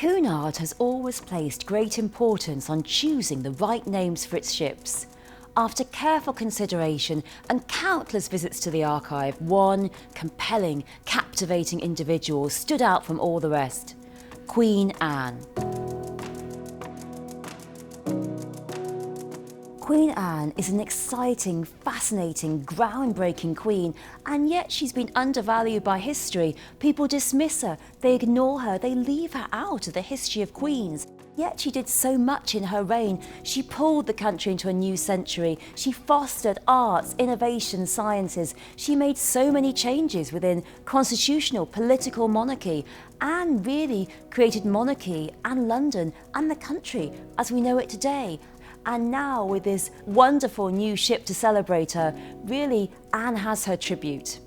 Cunard has always placed great importance on choosing the right names for its ships. After careful consideration and countless visits to the archive, one compelling, captivating individual stood out from all the rest: Queen Anne. Queen Anne is an exciting, fascinating, groundbreaking queen, and yet she's been undervalued by history. People dismiss her, they ignore her, they leave her out of the history of queens. Yet she did so much in her reign. She pulled the country into a new century. She fostered arts, innovation, sciences. She made so many changes within constitutional, political monarchy. Anne really created monarchy and London and the country as we know it today. And now, with this wonderful new ship to celebrate her, really, Anne has her tribute.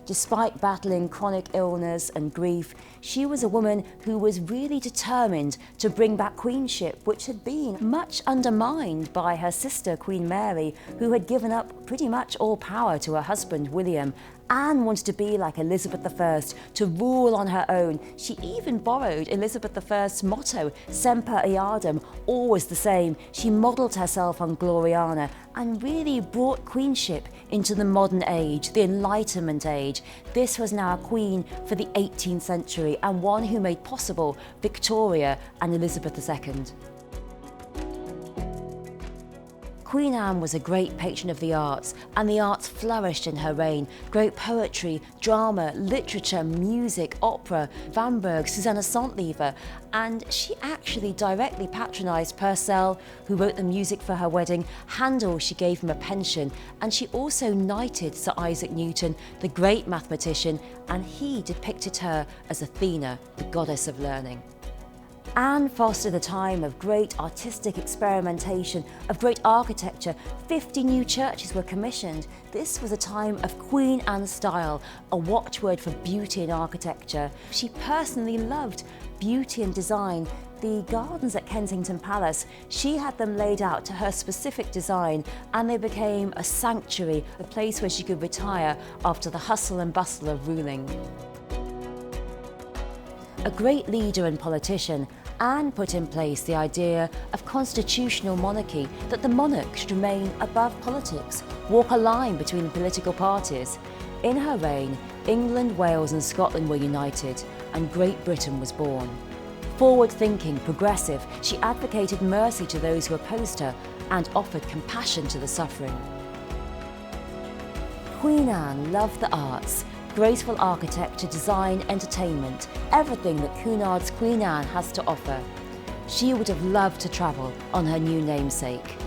Despite battling chronic illness and grief, she was a woman who was really determined to bring back queenship, which had been much undermined by her sister, Queen Mary, who had given up pretty much all power to her husband, William. Anne wanted to be like Elizabeth I, to rule on her own. She even borrowed Elizabeth I's motto, Semper Eadem, always the same. She modelled herself on Gloriana and really brought queenship into the modern age, the Enlightenment age. This was now a queen for the 18th century and one who made possible Victoria and Elizabeth II. Queen Anne was a great patron of the arts, and the arts flourished in her reign. Great poetry, drama, literature, music, opera, Van Berg, Susanna Sontlever, and she actually directly patronised Purcell, who wrote the music for her wedding. Handel, she gave him a pension, and she also knighted Sir Isaac Newton, the great mathematician, and he depicted her as Athena, the goddess of learning. Anne fostered a time of great artistic experimentation, of great architecture. 50 new churches were commissioned. This was a time of Queen Anne style, a watchword for beauty in architecture. She personally loved beauty and design. The gardens at Kensington Palace, she had them laid out to her specific design, and they became a sanctuary, a place where she could retire after the hustle and bustle of ruling. A great leader and politician, Anne put in place the idea of constitutional monarchy, that the monarch should remain above politics, walk a line between political parties. In her reign, England, Wales and Scotland were united, and Great Britain was born. Forward-thinking, progressive, she advocated mercy to those who opposed her and offered compassion to the suffering. Queen Anne loved the arts, graceful architecture, design, entertainment, everything that Cunard's Queen Anne has to offer. She would have loved to travel on her new namesake.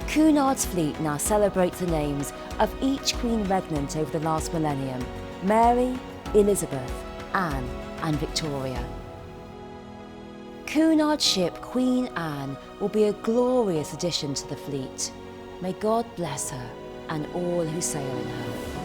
Cunard's fleet now celebrates the names of each Queen Regnant over the last millennium: Mary, Elizabeth, Anne and Victoria. Cunard's ship Queen Anne will be a glorious addition to the fleet. May God bless her and all who sail in her.